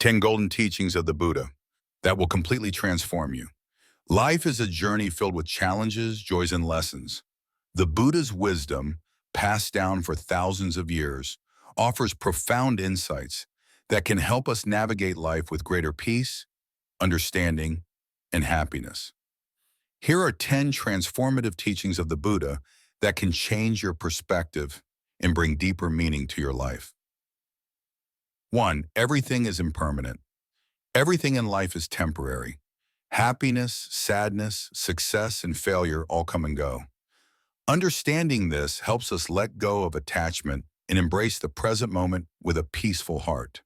10 golden teachings of the Buddha that will completely transform you. Life is a journey filled with challenges, joys, and lessons. The Buddha's wisdom, passed down for thousands of years, offers profound insights that can help us navigate life with greater peace, understanding, and happiness. Here are 10 transformative teachings of the Buddha that can change your perspective and bring deeper meaning to your life. 1. Everything is impermanent. Everything in life is temporary. Happiness, sadness, success, and failure all come and go. Understanding this helps us let go of attachment and embrace the present moment with a peaceful heart.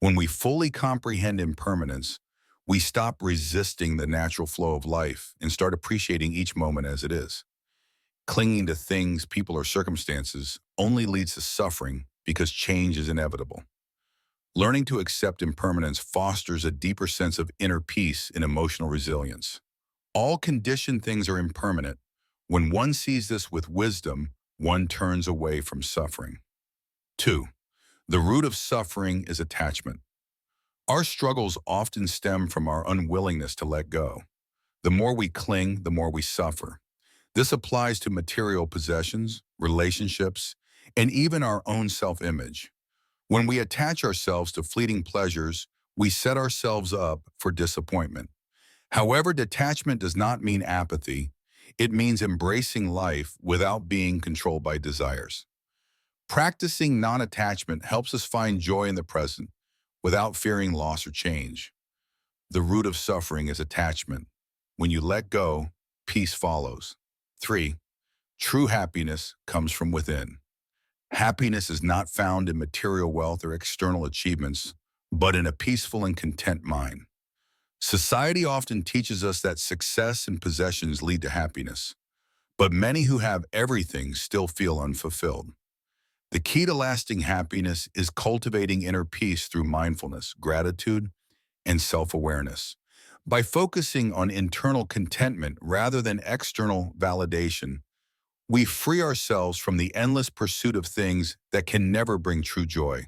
When we fully comprehend impermanence, we stop resisting the natural flow of life and start appreciating each moment as it is. Clinging to things, people, or circumstances only leads to suffering because change is inevitable. Learning to accept impermanence fosters a deeper sense of inner peace and emotional resilience. All conditioned things are impermanent. When one sees this with wisdom, one turns away from suffering. 2. The root of suffering is attachment. Our struggles often stem from our unwillingness to let go. The more we cling, the more we suffer. This applies to material possessions, relationships, and even our own self-image. When we attach ourselves to fleeting pleasures, we set ourselves up for disappointment. However, detachment does not mean apathy. It means embracing life without being controlled by desires. Practicing non-attachment helps us find joy in the present without fearing loss or change. The root of suffering is attachment. When you let go, peace follows. 3. True happiness comes from within. Happiness is not found in material wealth or external achievements, but in a peaceful and content mind. Society often teaches us that success and possessions lead to happiness, but many who have everything still feel unfulfilled. The key to lasting happiness is cultivating inner peace through mindfulness, gratitude, and self-awareness. By focusing on internal contentment rather than external validation, we free ourselves from the endless pursuit of things that can never bring true joy.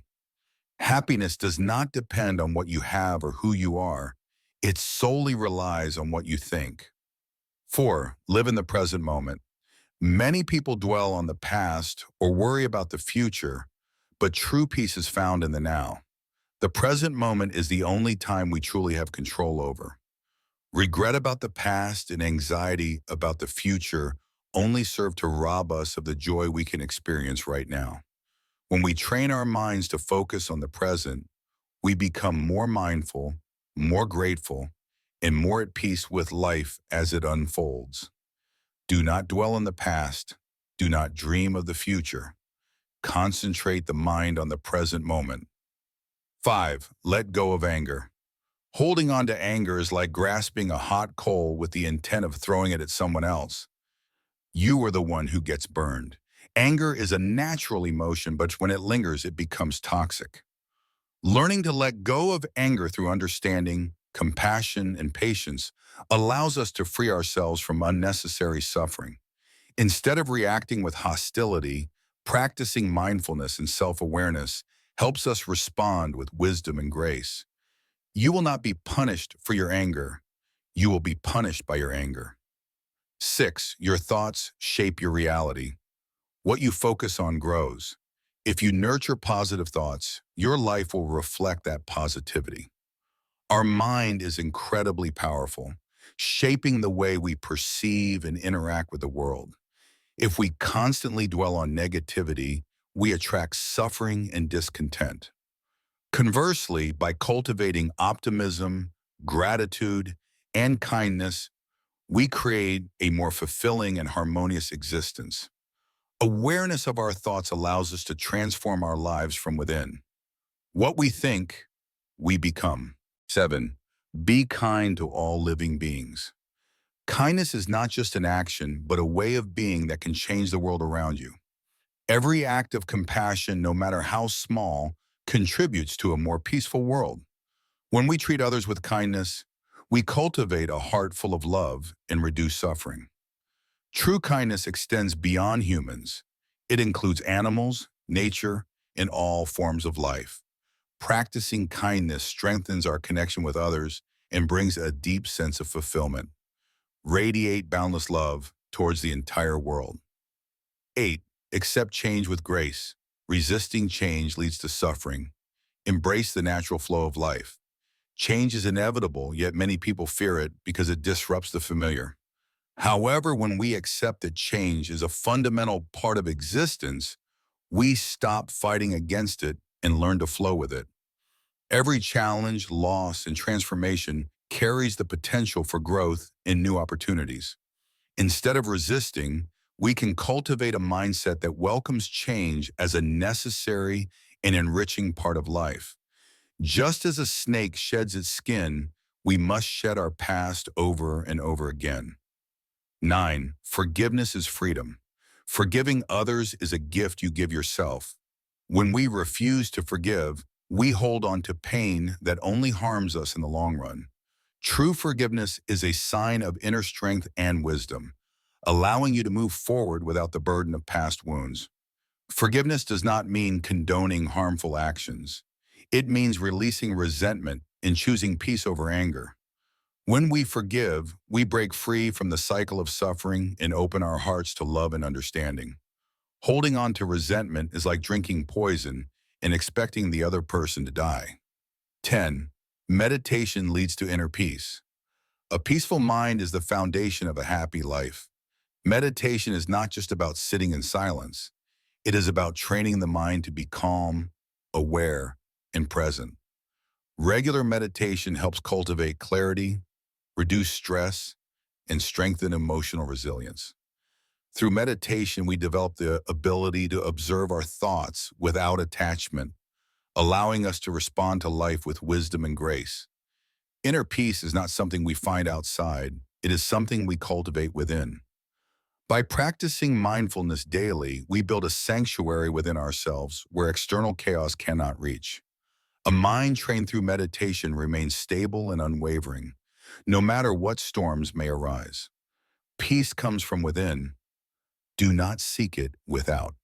Happiness does not depend on what you have or who you are. It solely relies on what you think. 4. Live in the present moment. Many people dwell on the past or worry about the future, but true peace is found in the now. The present moment is the only time we truly have control over. Regret about the past and anxiety about the future only serve to rob us of the joy we can experience right now. When we train our minds to focus on the present, we become more mindful, more grateful, and more at peace with life as it unfolds. Do not dwell on the past. Do not dream of the future. Concentrate the mind on the present moment. 5. Let go of anger. Holding on to anger is like grasping a hot coal with the intent of throwing it at someone else. You are the one who gets burned. Anger is a natural emotion, but when it lingers, it becomes toxic. Learning to let go of anger through understanding, compassion, and patience allows us to free ourselves from unnecessary suffering. Instead of reacting with hostility, practicing mindfulness and self-awareness helps us respond with wisdom and grace. You will not be punished for your anger. You will be punished by your anger. 6. Your thoughts shape your reality. What you focus on grows. If you nurture positive thoughts, your life will reflect that positivity. Our mind is incredibly powerful, shaping the way we perceive and interact with the world. If we constantly dwell on negativity, we attract suffering and discontent. Conversely, by cultivating optimism, gratitude, and kindness, we create a more fulfilling and harmonious existence. Awareness of our thoughts allows us to transform our lives from within. What we think, we become. 7. Be kind to all living beings. Kindness is not just an action, but a way of being that can change the world around you. Every act of compassion, no matter how small, contributes to a more peaceful world. When we treat others with kindness, we cultivate a heart full of love and reduce suffering. True kindness extends beyond humans. It includes animals, nature, and all forms of life. Practicing kindness strengthens our connection with others and brings a deep sense of fulfillment. Radiate boundless love towards the entire world. 8. Accept change with grace. Resisting change leads to suffering. Embrace the natural flow of life. Change is inevitable, yet many people fear it because it disrupts the familiar. However, when we accept that change is a fundamental part of existence, we stop fighting against it and learn to flow with it. Every challenge, loss, and transformation carries the potential for growth and new opportunities. Instead of resisting, we can cultivate a mindset that welcomes change as a necessary and enriching part of life. Just as a snake sheds its skin, we must shed our past over and over again. 9. Forgiveness is freedom. Forgiving others is a gift you give yourself. When we refuse to forgive, we hold on to pain that only harms us in the long run. True forgiveness is a sign of inner strength and wisdom, allowing you to move forward without the burden of past wounds. Forgiveness does not mean condoning harmful actions. It means releasing resentment and choosing peace over anger. When we forgive, we break free from the cycle of suffering and open our hearts to love and understanding. Holding on to resentment is like drinking poison and expecting the other person to die. 10. Meditation leads to inner peace. A peaceful mind is the foundation of a happy life. Meditation is not just about sitting in silence. It is about training the mind to be calm, aware, and present. Regular meditation helps cultivate clarity, reduce stress, and strengthen emotional resilience. Through meditation, we develop the ability to observe our thoughts without attachment, allowing us to respond to life with wisdom and grace. Inner peace is not something we find outside. It is something we cultivate within. By practicing mindfulness daily, we build a sanctuary within ourselves where external chaos cannot reach. A mind trained through meditation remains stable and unwavering, no matter what storms may arise. Peace comes from within. Do not seek it without.